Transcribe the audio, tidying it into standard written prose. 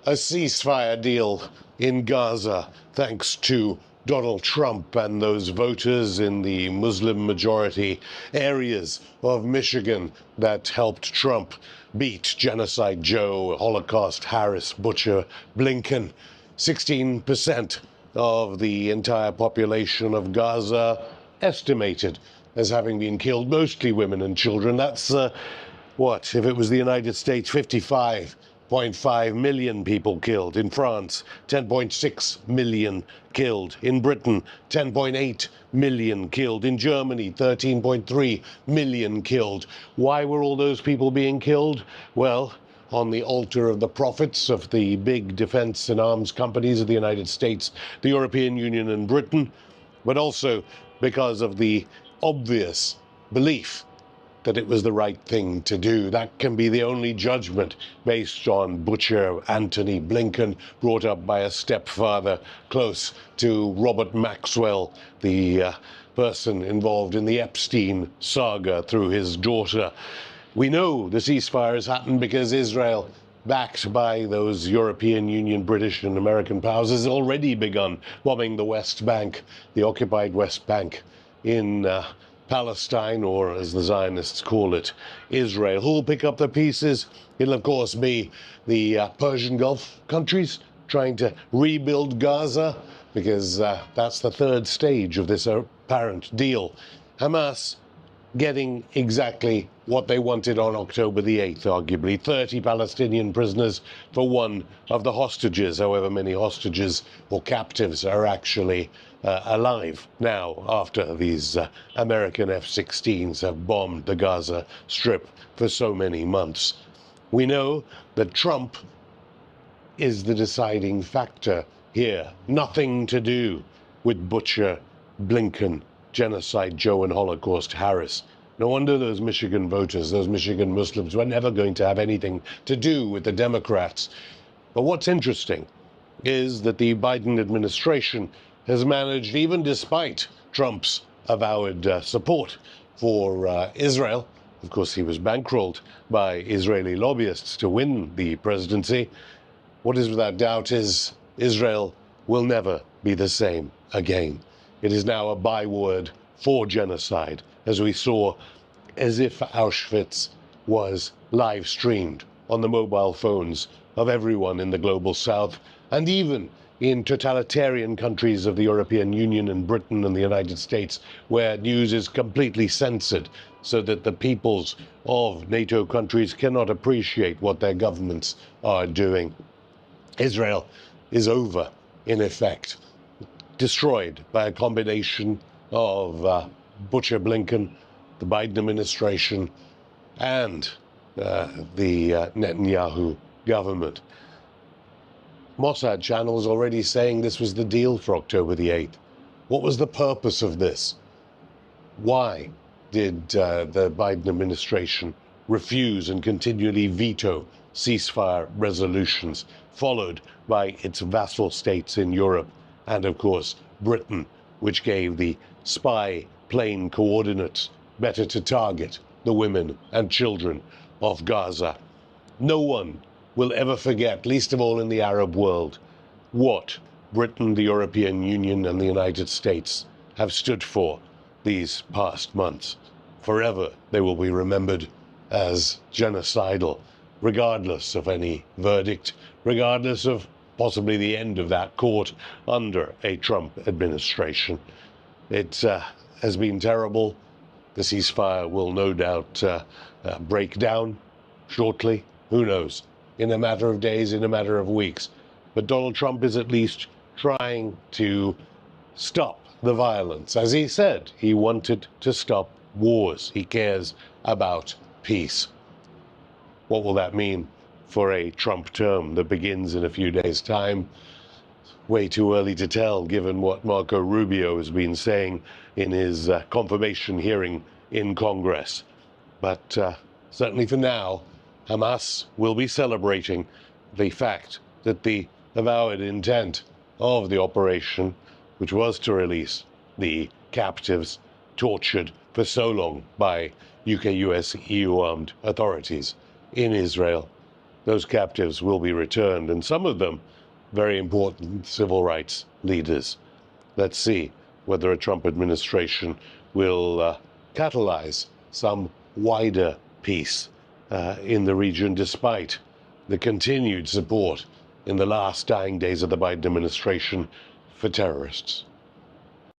A ceasefire deal in Gaza, thanks to Donald Trump and those voters in the Muslim majority areas of Michigan that helped Trump beat Genocide Joe, Holocaust Harris, Butcher Blinken. 16% of the entire population of Gaza estimated as having been killed, mostly women and children. That's what, if it was the United States, 55.5 million people killed. In France, 10.6 million killed. In Britain, 10.8 million killed. In Germany, 13.3 million killed. Why were all those people being killed? Well, on the altar of the profits of the big defense and arms companies of the United States, the European Union and Britain, but also because of the obvious belief that it was the right thing to do. That can be the only judgment based on Butcher Anthony Blinken, brought up by a stepfather close to Robert Maxwell, the person involved in the Epstein saga through his daughter. We know the ceasefire has happened because Israel, backed by those European Union, British and American powers, has already begun bombing the West Bank, the occupied West Bank in Palestine, or as the Zionists call it, Israel. Who'll pick up the pieces? It'll, of course, be the Persian Gulf countries trying to rebuild Gaza, because that's the third stage of this apparent deal. Hamas getting exactly what they wanted on October the 8th, arguably. 30 Palestinian prisoners for one of the hostages, however many hostages or captives are actually alive now after these American F-16s have bombed the Gaza Strip for so many months. We know that Trump is the deciding factor here. Nothing to do with Butcher, Blinken, Genocide Joe and Holocaust Harris. No wonder those Michigan voters, those Michigan Muslims, were never going to have anything to do with the Democrats. But what's interesting is that the Biden administration has managed, even despite Trump's avowed support for Israel — of course, he was bankrolled by Israeli lobbyists to win the presidency — what is without doubt is Israel will never be the same again. It is now a byword for genocide, as we saw, as if Auschwitz was live streamed on the mobile phones of everyone in the global south, and even in totalitarian countries of the European Union and Britain and the United States, where news is completely censored so that the peoples of NATO countries cannot appreciate what their governments are doing. Israel is over, in effect, destroyed by a combination of Butcher Blinken, the Biden administration, and the Netanyahu government. Mossad channels already saying this was the deal for October the 8th. What was the purpose of this? Why did the Biden administration refuse and continually veto ceasefire resolutions, followed by its vassal states in Europe and, of course, Britain, which gave the spy plane coordinates better to target the women and children of Gaza? No one will ever forget, least of all in the Arab world, what Britain, the European Union, and the United States have stood for these past months. Forever they will be remembered as genocidal, regardless of any verdict, regardless of possibly the end of that court under a Trump administration. It has been terrible. The ceasefire will no doubt break down shortly. Who knows? In a matter of days, in a matter of weeks. But Donald Trump is at least trying to stop the violence. As he said, he wanted to stop wars. He cares about peace. What will that mean for a Trump term that begins in a few days' time? Way too early to tell, given what Marco Rubio has been saying in his confirmation hearing in Congress. But certainly for now, Hamas will be celebrating the fact that the avowed intent of the operation, which was to release the captives tortured for so long by UK, US, EU armed authorities in Israel, those captives will be returned, and some of them very important civil rights leaders. Let's see whether a Trump administration will catalyze some wider peace in the region, despite the continued support in the last dying days of the Biden administration for terrorists.